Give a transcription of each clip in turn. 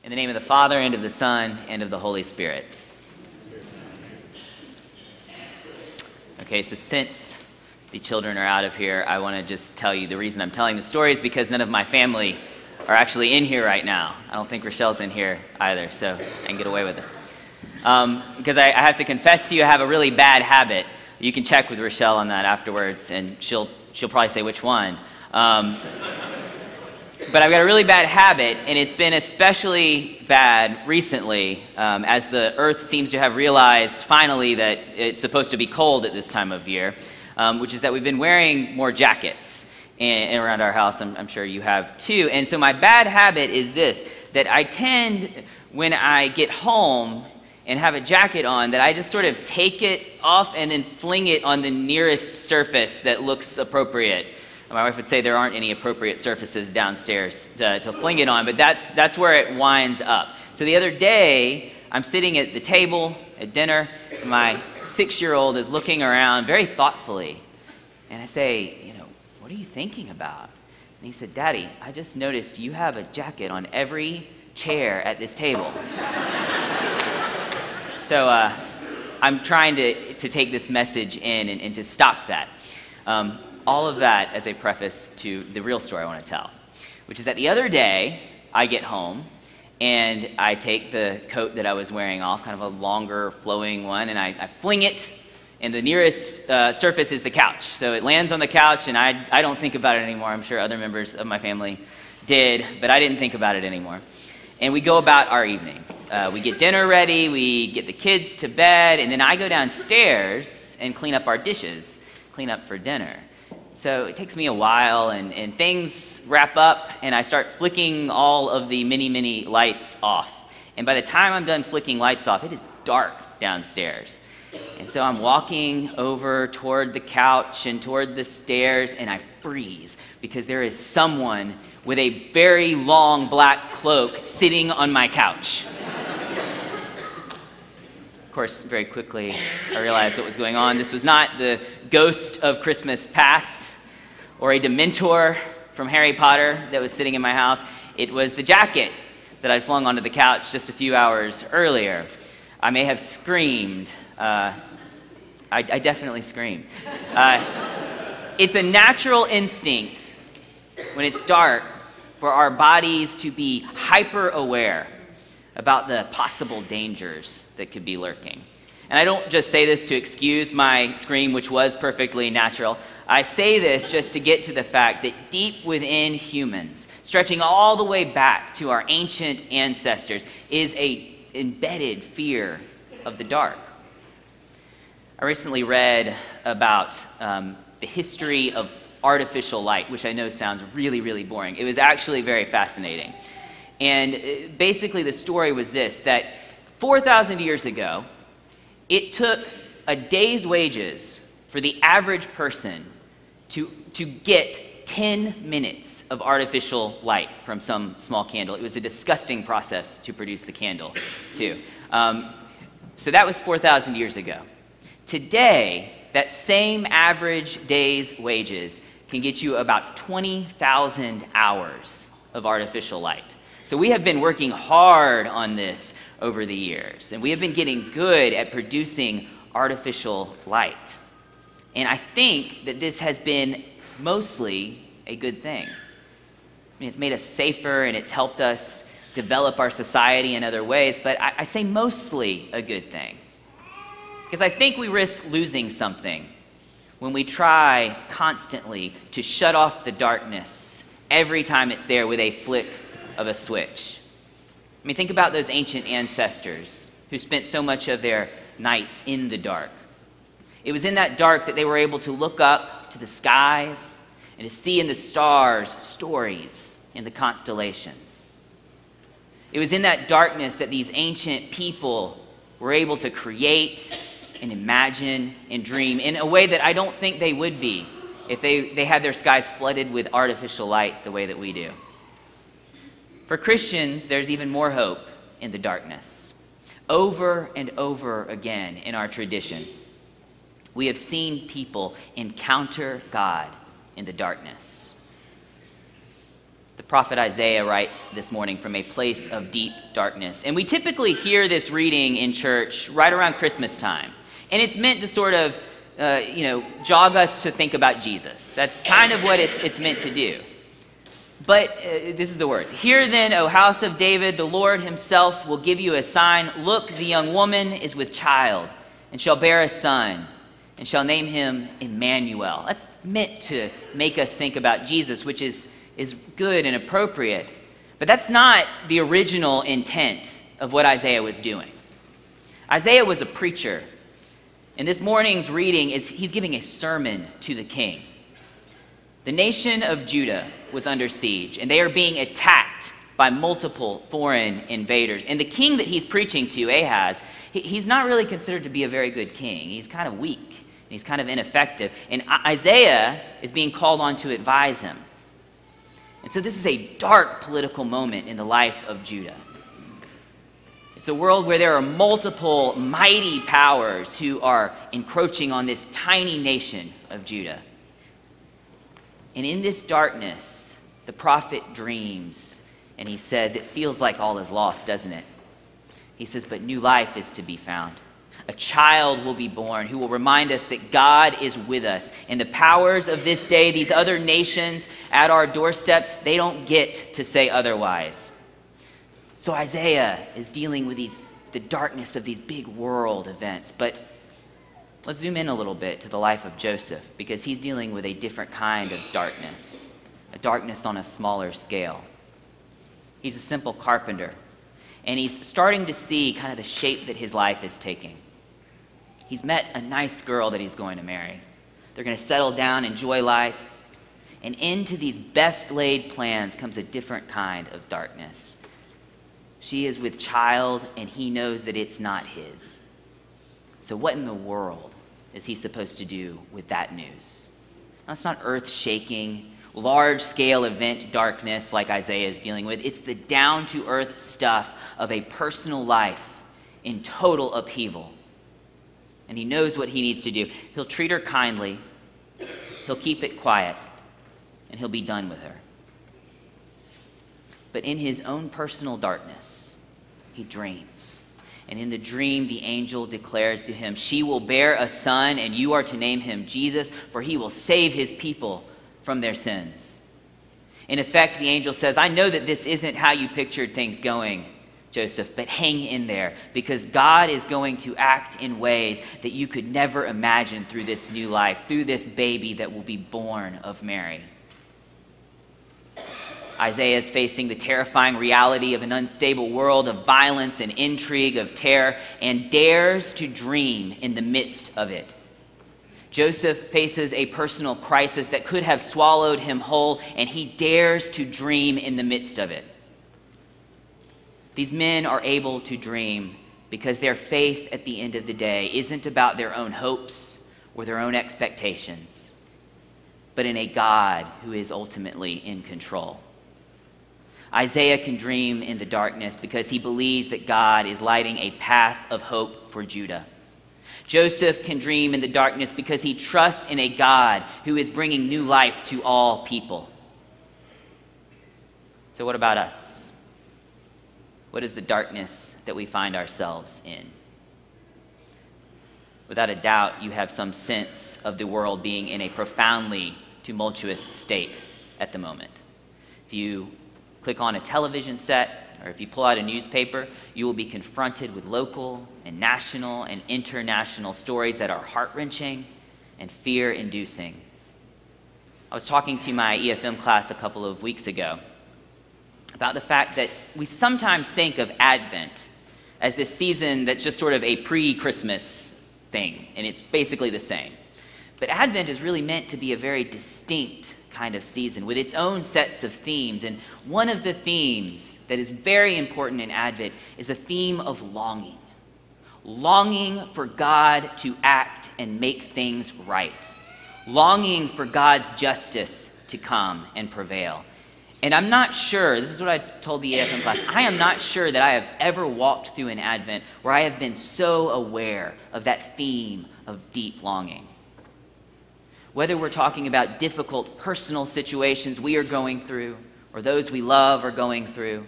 In the name of the Father, and of the Son, and of the Holy Spirit. Okay, so since the children are out of here, I want to just tell you the reason I'm telling the story is because none of my family are actually in here right now. I don't think Rochelle's in here either, so I can get away with this. Because I have to confess to you, I have a really bad habit. You can check with Rochelle on that afterwards, and she'll probably say which one. But I've got a really bad habit, and it's been especially bad recently as the earth seems to have realized finally that it's supposed to be cold at this time of year, which is that we've been wearing more jackets around our house. I'm sure you have too. And so my bad habit is this, that I tend, when I get home and have a jacket on, that I just sort of take it off and then fling it on the nearest surface that looks appropriate. My wife would say there aren't any appropriate surfaces downstairs to fling it on, but that's where it winds up. So the other day, I'm sitting at the table at dinner, and my 6-year-old is looking around very thoughtfully, and I say, what are you thinking about? And he said, Daddy, I just noticed you have a jacket on every chair at this table. So I'm trying to take this message in and to stop that. All of that as a preface to the real story I want to tell, which is that the other day I get home and I take the coat that I was wearing off, kind of a longer flowing one, and I fling it, and the nearest surface is the couch. So it lands on the couch, and I don't think about it anymore. I'm sure other members of my family did, but I didn't think about it anymore. And we go about our evening. We get dinner ready, we get the kids to bed, and then I go downstairs and clean up our dishes, clean up for dinner. So it takes me a while, and things wrap up, and I start flicking all of the many lights off. And by the time I'm done flicking lights off, it is dark downstairs. And so I'm walking over toward the couch and toward the stairs, and I freeze because there is someone with a very long black cloak sitting on my couch. Of course, very quickly, I realized what was going on. This was not the ghost of Christmas past or a Dementor from Harry Potter that was sitting in my house. It was the jacket that I'd flung onto the couch just a few hours earlier. I may have screamed. I definitely screamed. It's a natural instinct when it's dark for our bodies to be hyper-aware about the possible dangers that could be lurking. And I don't just say this to excuse my scream, which was perfectly natural. I say this just to get to the fact that deep within humans, stretching all the way back to our ancient ancestors, is an embedded fear of the dark. I recently read about the history of artificial light, which I know sounds really boring. It was actually very fascinating. And basically the story was this, that 4,000 years ago, it took a day's wages for the average person to get 10 minutes of artificial light from some small candle. It was a disgusting process to produce the candle, too. So that was 4,000 years ago. Today, that same average day's wages can get you about 20,000 hours of artificial light. So we have been working hard on this over the years, and we have been getting good at producing artificial light. And I think that this has been mostly a good thing. I mean, it's made us safer, and it's helped us develop our society in other ways, but I say mostly a good thing. Because I think we risk losing something when we try constantly to shut off the darkness every time it's there with a flick of a switch. I mean, think about those ancient ancestors who spent so much of their nights in the dark. It was in that dark that they were able to look up to the skies and to see in the stars stories in the constellations. It was in that darkness that these ancient people were able to create and imagine and dream in a way that I don't think they would be if they had their skies flooded with artificial light the way that we do. For Christians, there's even more hope in the darkness. Over and over again in our tradition, we have seen people encounter God in the darkness. The prophet Isaiah writes this morning from a place of deep darkness. And we typically hear this reading in church right around Christmas time. And it's meant to sort of, jog us to think about Jesus. That's kind of what it's meant to do. But this is the words. Hear then, O house of David, the Lord himself will give you a sign. Look, the young woman is with child and shall bear a son and shall name him Emmanuel. That's meant to make us think about Jesus, which is good and appropriate. But that's not the original intent of what Isaiah was doing. Isaiah was a preacher. And this morning's reading he's giving a sermon to the king. The nation of Judah was under siege, and they are being attacked by multiple foreign invaders. And the king that he's preaching to, Ahaz, he's not really considered to be a very good king. He's kind of weak, and he's kind of ineffective. And Isaiah is being called on to advise him. And so this is a dark political moment in the life of Judah. It's a world where there are multiple mighty powers who are encroaching on this tiny nation of Judah. And in this darkness, the prophet dreams, and he says, it feels like all is lost, doesn't it? He says, but new life is to be found. A child will be born who will remind us that God is with us. And the powers of this day, these other nations at our doorstep, they don't get to say otherwise. So Isaiah is dealing with the darkness of these big world events. But let's zoom in a little bit to the life of Joseph, because he's dealing with a different kind of darkness, a darkness on a smaller scale. He's a simple carpenter, and he's starting to see kind of the shape that his life is taking. He's met a nice girl that he's going to marry. They're going to settle down, enjoy life. And into these best laid plans comes a different kind of darkness. She is with child, and he knows that it's not his. So what in the world is he supposed to do with that news? Now, it's not earth-shaking, large-scale event darkness like Isaiah is dealing with. It's the down-to-earth stuff of a personal life in total upheaval. And he knows what he needs to do. He'll treat her kindly, he'll keep it quiet, and he'll be done with her. But in his own personal darkness, he dreams. And in the dream, the angel declares to him, she will bear a son, and you are to name him Jesus, for he will save his people from their sins. In effect, the angel says, I know that this isn't how you pictured things going, Joseph, but hang in there, because God is going to act in ways that you could never imagine through this new life, through this baby that will be born of Mary. Isaiah is facing the terrifying reality of an unstable world of violence and intrigue, of terror, and dares to dream in the midst of it. Joseph faces a personal crisis that could have swallowed him whole, and he dares to dream in the midst of it. These men are able to dream because their faith at the end of the day isn't about their own hopes or their own expectations, but in a God who is ultimately in control. Isaiah can dream in the darkness because he believes that God is lighting a path of hope for Judah. Joseph can dream in the darkness because he trusts in a God who is bringing new life to all people. So what about us? What is the darkness that we find ourselves in? Without a doubt, you have some sense of the world being in a profoundly tumultuous state at the moment. If you click on a television set, or if you pull out a newspaper, you will be confronted with local and national and international stories that are heart-wrenching and fear-inducing. I was talking to my EFM class a couple of weeks ago about the fact that we sometimes think of Advent as this season that's just sort of a pre-Christmas thing, and it's basically the same. But Advent is really meant to be a very distinct kind of season with its own sets of themes. And one of the themes that is very important in Advent is the theme of longing. Longing for God to act and make things right. Longing for God's justice to come and prevail. And I'm not sure, this is what I told the AFM class, I am not sure that I have ever walked through an Advent where I have been so aware of that theme of deep longing. Whether we're talking about difficult personal situations we are going through, or those we love are going through,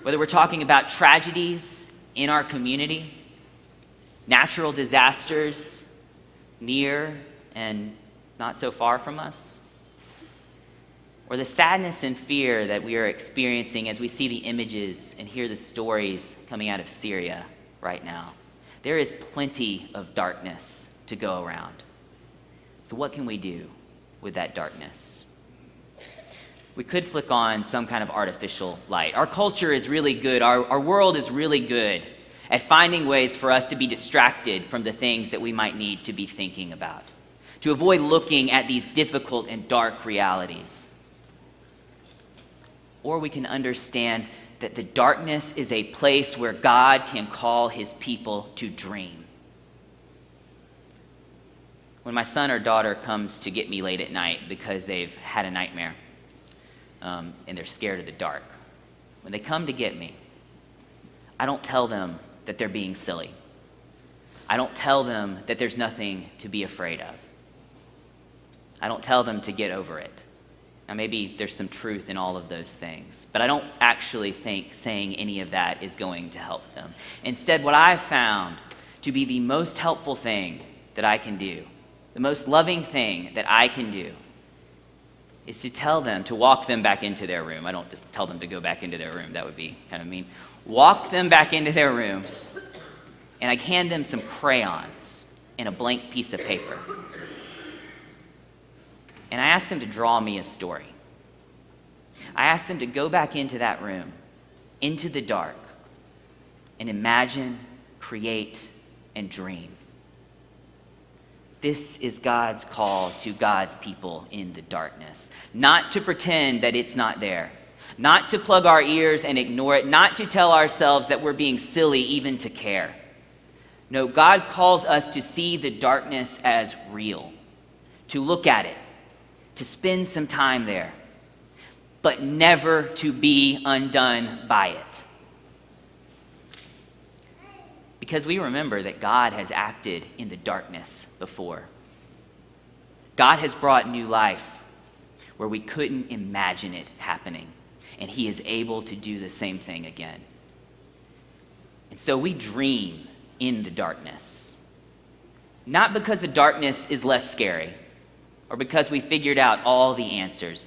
whether we're talking about tragedies in our community, natural disasters near and not so far from us, or the sadness and fear that we are experiencing as we see the images and hear the stories coming out of Syria right now. There is plenty of darkness to go around. So what can we do with that darkness? We could flick on some kind of artificial light. Our culture is really good. Our world is really good at finding ways for us to be distracted from the things that we might need to be thinking about, to avoid looking at these difficult and dark realities. Or we can understand that the darkness is a place where God can call his people to dream. When my son or daughter comes to get me late at night because they've had a nightmare and they're scared of the dark, when they come to get me, I don't tell them that they're being silly. I don't tell them that there's nothing to be afraid of. I don't tell them to get over it. Now, maybe there's some truth in all of those things, but I don't actually think saying any of that is going to help them. Instead, what I've found to be the most helpful thing that I can do, the most loving thing that I can do, is to tell them, to walk them back into their room. I don't just tell them to go back into their room. That would be kind of mean. Walk them back into their room, and I hand them some crayons and a blank piece of paper. And I ask them to draw me a story. I ask them to go back into that room, into the dark, and imagine, create, and dream. This is God's call to God's people in the darkness. Not to pretend that it's not there. Not to plug our ears and ignore it. Not to tell ourselves that we're being silly even to care. No, God calls us to see the darkness as real. To look at it. To spend some time there. But never to be undone by it. Because we remember that God has acted in the darkness before. God has brought new life where we couldn't imagine it happening. And he is able to do the same thing again. And so we dream in the darkness. Not because the darkness is less scary or because we figured out all the answers.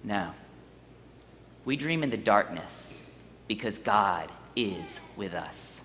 No. We dream in the darkness because God is with us.